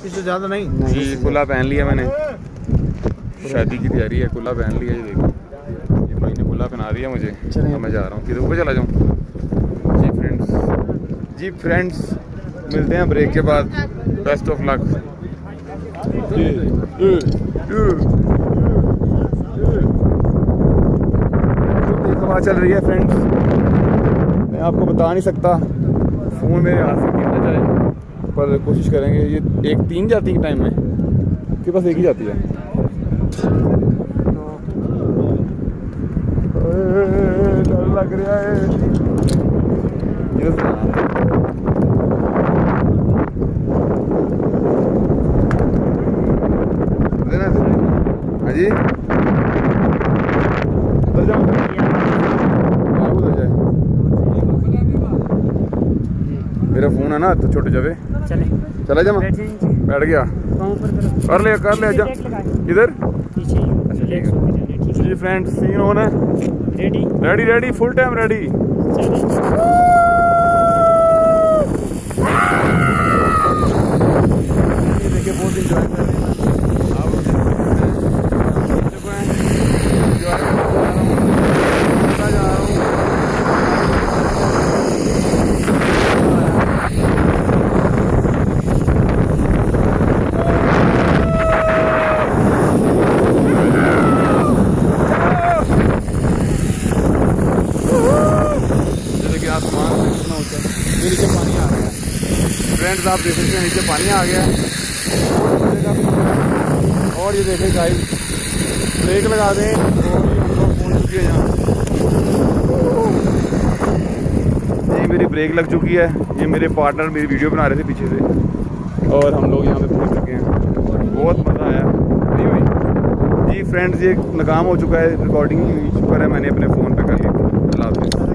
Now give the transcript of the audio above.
इससे ज़्यादा नहीं। जी कुल्ला पहन लिया मैंने, शादी की तैयारी है, कुल्ला पहन लिया। ये देखो ये भाई ने कुल्ला पहना दिया मुझे। अब मैं जा रहा हूँ, किधर ऊपर चला जाऊँ? जी फ्रेंड्स मिलते हैं ब्रेक के बाद। Best of luck. हवा चल रही है फ्रेंड्स, मैं आपको बता नहीं सकता, फ़ोन मेरे हाथ से गिर ना जाए, पर कोशिश करेंगे। ये एक 3 जाती है टाइम में, के पास एक ही जाती है। डर लग रहा है। हाँ जी उधर जाओ, उधर जाए। मेरा फ़ोन है ना तो छोटे जावे चला जा। बैठ गया, कर ले जा। इधर अच्छा ठीक है जी फ्रेंड्स, सीन ऑन है। Ready full time ready. देखिए बहुत इंजॉय कर रहे हैं। नीचे पानी आ गया फ्रेंड्स, आप देख सकते हैं नीचे पानी आ गया। और ये देखें गाइस, ब्रेक लगा दें और हम लोग पहुँच चुके हैं यहाँ। ये मेरी ब्रेक लग चुकी है। ये मेरे पार्टनर मेरी वीडियो बना रहे थे पीछे से, और हम लोग यहाँ पे पहुँच चुके हैं। बहुत मज़ा आया नहीं हुई जी फ्रेंड्स। ये नाकाम हो चुका है, रिकॉर्डिंग नहीं हुई। शुक्र है मैंने अपने फ़ोन पे कर ली। अल्लाह हाफ़िज़।